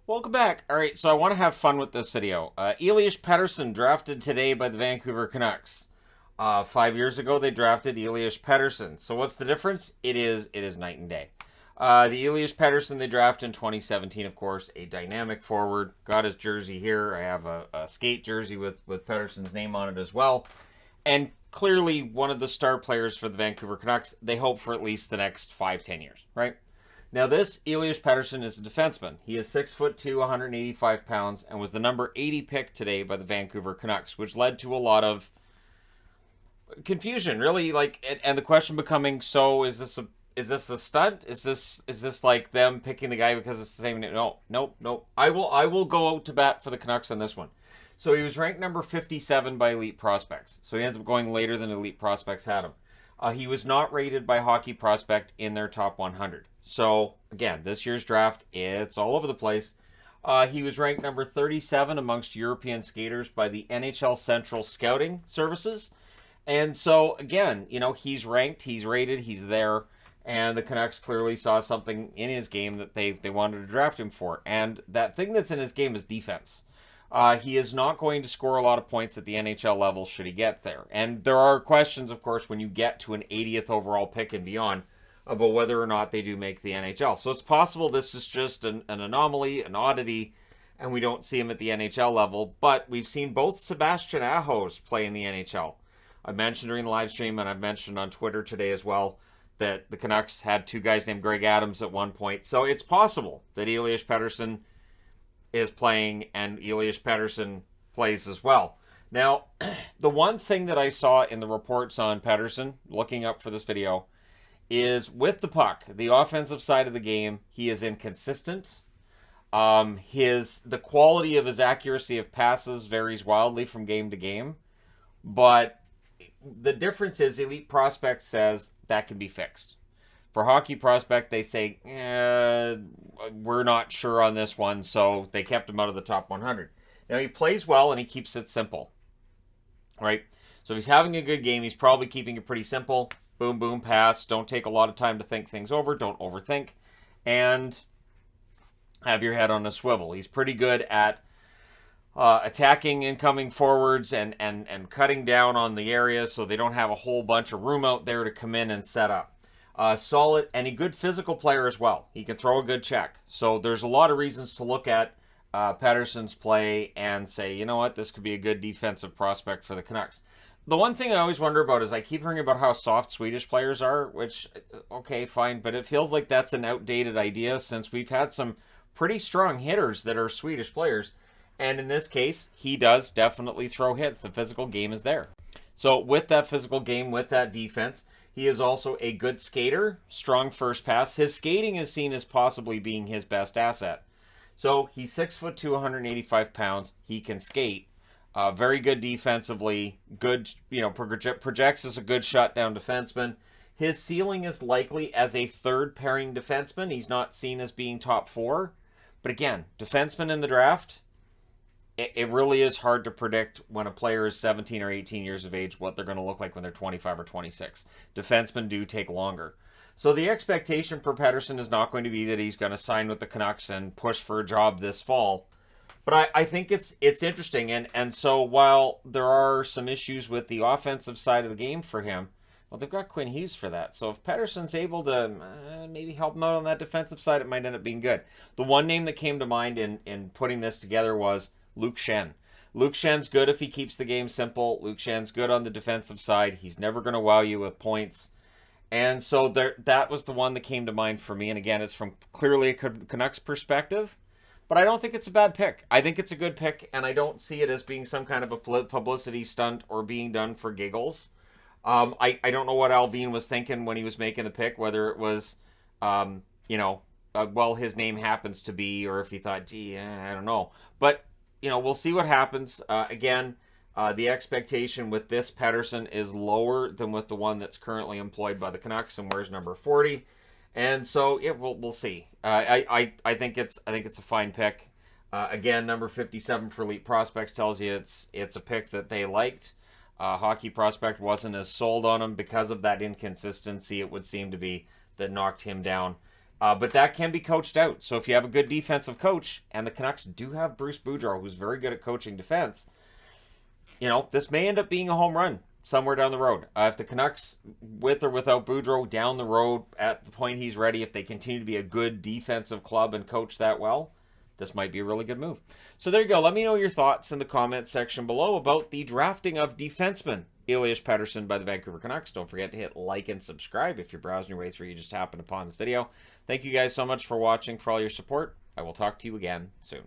Welcome back. All right, so I want to have fun with this video. Elias Pettersson drafted today by the Vancouver Canucks. 5 years ago, they drafted Elias Pettersson. So what's the difference? It is night and day. The Elias Pettersson they drafted in 2017, of course, a dynamic forward. Got his jersey here. I have a skate jersey with Pettersson's name on it as well. And clearly one of the star players for the Vancouver Canucks. They hope for at least the next 5-10 years, right? Now, this Elias Pettersson is a defenseman. He is 6'2", 185 pounds, and was the number 80 pick today by the Vancouver Canucks, which led to a lot of confusion, really. And the question becoming: so is this a stunt? Is this like them picking the guy because it's the same name? No, nope, nope. I will go out to bat for the Canucks on this one. So he was ranked number 57 by Elite Prospects. So he ends up going later than Elite Prospects had him. He was not rated by Hockey Prospect in their top 100. So, again, this year's draft, it's all over the place. He was ranked number 37 amongst European skaters by the NHL Central Scouting Services. And so, again, he's ranked, he's rated, he's there. And the Canucks clearly saw something in his game that they wanted to draft him for. And that thing that's in his game is defense. He is not going to score a lot of points at the NHL level should he get there. And there are questions, of course, when you get to an 80th overall pick and beyond about whether or not they do make the NHL. So it's possible this is just an anomaly, an oddity, and we don't see him at the NHL level. But we've seen both Sebastian Ahos play in the NHL. I mentioned during the live stream, and I've mentioned on Twitter today as well, that the Canucks had two guys named Greg Adams at one point. So it's possible that Elias Pettersson is playing and Elias Pettersson plays as well. Now, the one thing that I saw in the reports on Pettersson, looking up for this video, is with the puck, the offensive side of the game, he is inconsistent. The quality of his accuracy of passes varies wildly from game to game. But the difference is Elite Prospect says that can be fixed. For Hockey Prospect, they say, we're not sure on this one, so they kept him out of the top 100. Now, he plays well, and he keeps it simple, right? So if he's having a good game, he's probably keeping it pretty simple. Boom, boom, pass. Don't take a lot of time to think things over. Don't overthink. And have your head on a swivel. He's pretty good at attacking incoming forwards and cutting down on the area so they don't have a whole bunch of room out there to come in and set up. Solid and a good physical player as well. He can throw a good check. So there's a lot of reasons to look at Pettersson's play and say, you know what, this could be a good defensive prospect for the Canucks. The one thing I always wonder about is I keep hearing about how soft Swedish players are, which, okay, fine, but it feels like that's an outdated idea since we've had some pretty strong hitters that are Swedish players. And in this case, he does definitely throw hits. The physical game is there. So with that physical game, with that defense, he is also a good skater, strong first pass. His skating is seen as possibly being his best asset. So he's 6'2", 185 pounds. He can skate. Very good defensively. Good, projects as a good shutdown defenseman. His ceiling is likely as a third pairing defenseman. He's not seen as being top four. But again, defenseman in the draft, it really is hard to predict when a player is 17 or 18 years of age what they're going to look like when they're 25 or 26. Defensemen do take longer. So the expectation for Pettersson is not going to be that he's going to sign with the Canucks and push for a job this fall. But I think it's interesting. And so while there are some issues with the offensive side of the game for him, well, they've got Quinn Hughes for that. So if Pettersson's able to maybe help him out on that defensive side, it might end up being good. The one name that came to mind in putting this together was Luke Schenn. Luke Schenn's good if he keeps the game simple. Luke Schenn's good on the defensive side. He's never going to wow you with points. And so that was the one that came to mind for me. And again, it's from clearly a Canucks perspective. But I don't think it's a bad pick. I think it's a good pick, and I don't see it as being some kind of a publicity stunt or being done for giggles. I don't know what Alvin was thinking when he was making the pick, whether it was, well, his name happens to be, or if he thought, gee, I don't know. But, we'll see what happens. Again, the expectation with this Pettersson is lower than with the one that's currently employed by the Canucks and wears number 40. And so we'll see. I think it's a fine pick. Again, number 57 for Elite Prospects tells you it's a pick that they liked. Hockey Prospect wasn't as sold on him because of that inconsistency. It would seem to be that knocked him down. But that can be coached out. So if you have a good defensive coach, and the Canucks do have Bruce Boudreau, who's very good at coaching defense, this may end up being a home run somewhere down the road. If the Canucks, with or without Boudreau, down the road, at the point he's ready, if they continue to be a good defensive club and coach that well, this might be a really good move. So there you go. Let me know your thoughts in the comments section below about the drafting of defenseman Elias Pettersson by the Vancouver Canucks. Don't forget to hit like and subscribe if you're browsing your way through, you just happened upon this video. Thank you guys so much for watching, for all your support. I will talk to you again soon.